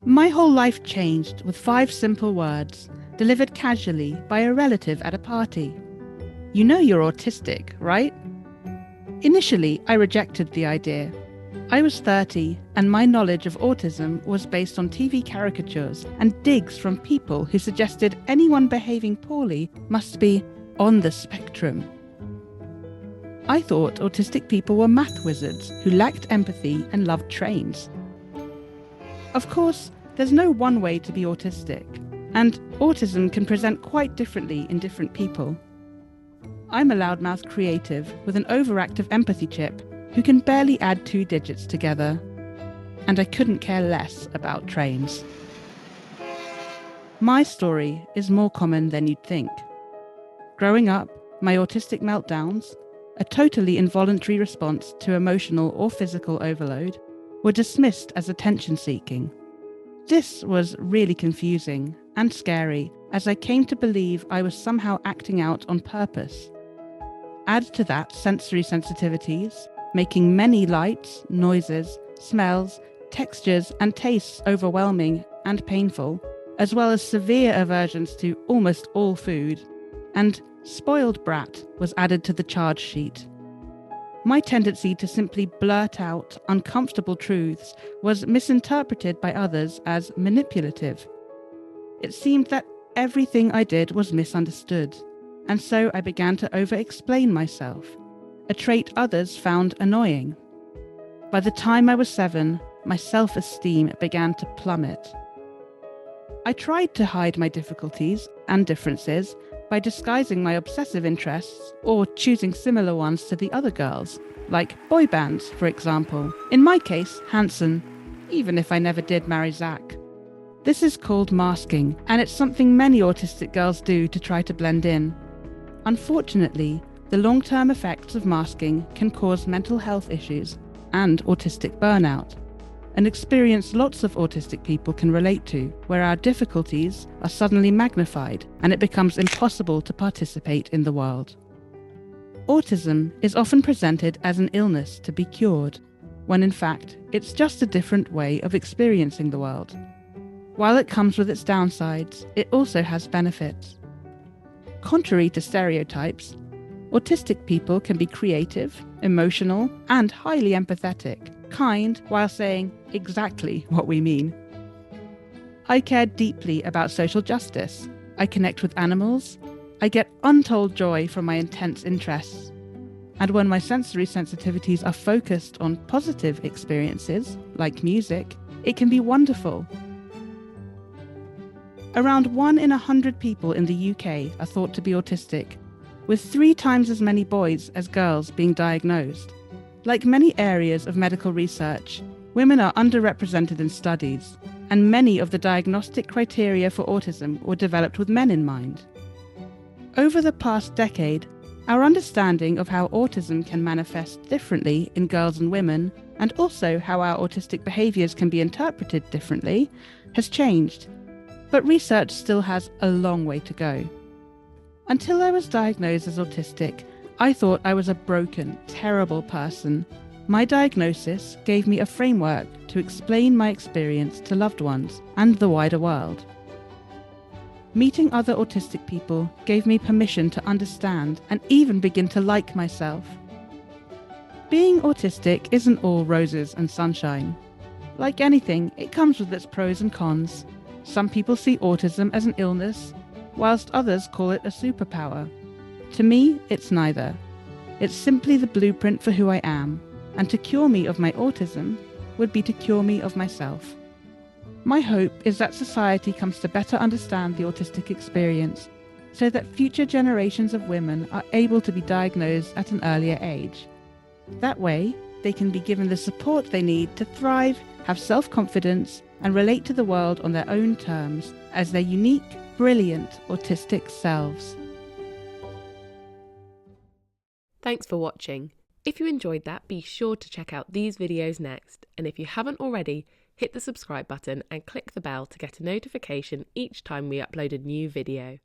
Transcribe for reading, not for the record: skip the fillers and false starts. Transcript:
My whole life changed with 5 simple words, delivered casually by a relative at a party. You know you're autistic, right? Initially, I rejected the idea. I was 30, and my knowledge of autism was based on TV caricatures and digs from people who suggested anyone behaving poorly must be on the spectrum. I thought autistic people were math wizards who lacked empathy and loved trains. Of course, there's no one way to be autistic, and autism can present quite differently in different people. I'm a loudmouth creative with an overactive empathy chip who can barely add 2 digits together, and I couldn't care less about trains. My story is more common than you'd think. Growing up, my autistic meltdowns, a totally involuntary response to emotional or physical overload, were dismissed as attention-seeking. This was really confusing and scary as I came to believe I was somehow acting out on purpose. Add to that sensory sensitivities, making many lights, noises, smells, textures and tastes overwhelming and painful, as well as severe aversions to almost all food, and spoiled brat was added to the charge sheet. My tendency to simply blurt out uncomfortable truths was misinterpreted by others as manipulative. It seemed that everything I did was misunderstood, and so I began to over-explain myself, a trait others found annoying. By the time I was 7, my self-esteem began to plummet. I tried to hide my difficulties and differences by disguising my obsessive interests or choosing similar ones to the other girls, like boy bands, for example. In my case, Hanson, even if I never did marry Zach. This is called masking, and it's something many autistic girls do to try to blend in. Unfortunately, the long-term effects of masking can cause mental health issues and autistic burnout, an experience lots of autistic people can relate to, where our difficulties are suddenly magnified and it becomes impossible to participate in the world. Autism is often presented as an illness to be cured, when in fact it's just a different way of experiencing the world. While it comes with its downsides, it also has benefits. Contrary to stereotypes, autistic people can be creative, emotional, and highly empathetic, kind while saying exactly what we mean. I care deeply about social justice. I connect with animals. I get untold joy from my intense interests. And when my sensory sensitivities are focused on positive experiences, like music, it can be wonderful. Around 1 in 100 people in the UK are thought to be autistic, with 3 times as many boys as girls being diagnosed. Like many areas of medical research, women are underrepresented in studies, and many of the diagnostic criteria for autism were developed with men in mind. Over the past decade, our understanding of how autism can manifest differently in girls and women, and also how our autistic behaviours can be interpreted differently, has changed. But research still has a long way to go. Until I was diagnosed as autistic, I thought I was a broken, terrible person. My diagnosis gave me a framework to explain my experience to loved ones and the wider world. Meeting other autistic people gave me permission to understand and even begin to like myself. Being autistic isn't all roses and sunshine. Like anything, it comes with its pros and cons. Some people see autism as an illness, whilst others call it a superpower. To me, it's neither. It's simply the blueprint for who I am, and to cure me of my autism would be to cure me of myself. My hope is that society comes to better understand the autistic experience, so that future generations of women are able to be diagnosed at an earlier age. That way, they can be given the support they need to thrive, have self-confidence, and relate to the world on their own terms as their unique, brilliant autistic selves. Thanks for watching. If you enjoyed that, be sure to check out these videos next. And if you haven't already, hit the subscribe button and click the bell to get a notification each time we upload a new video.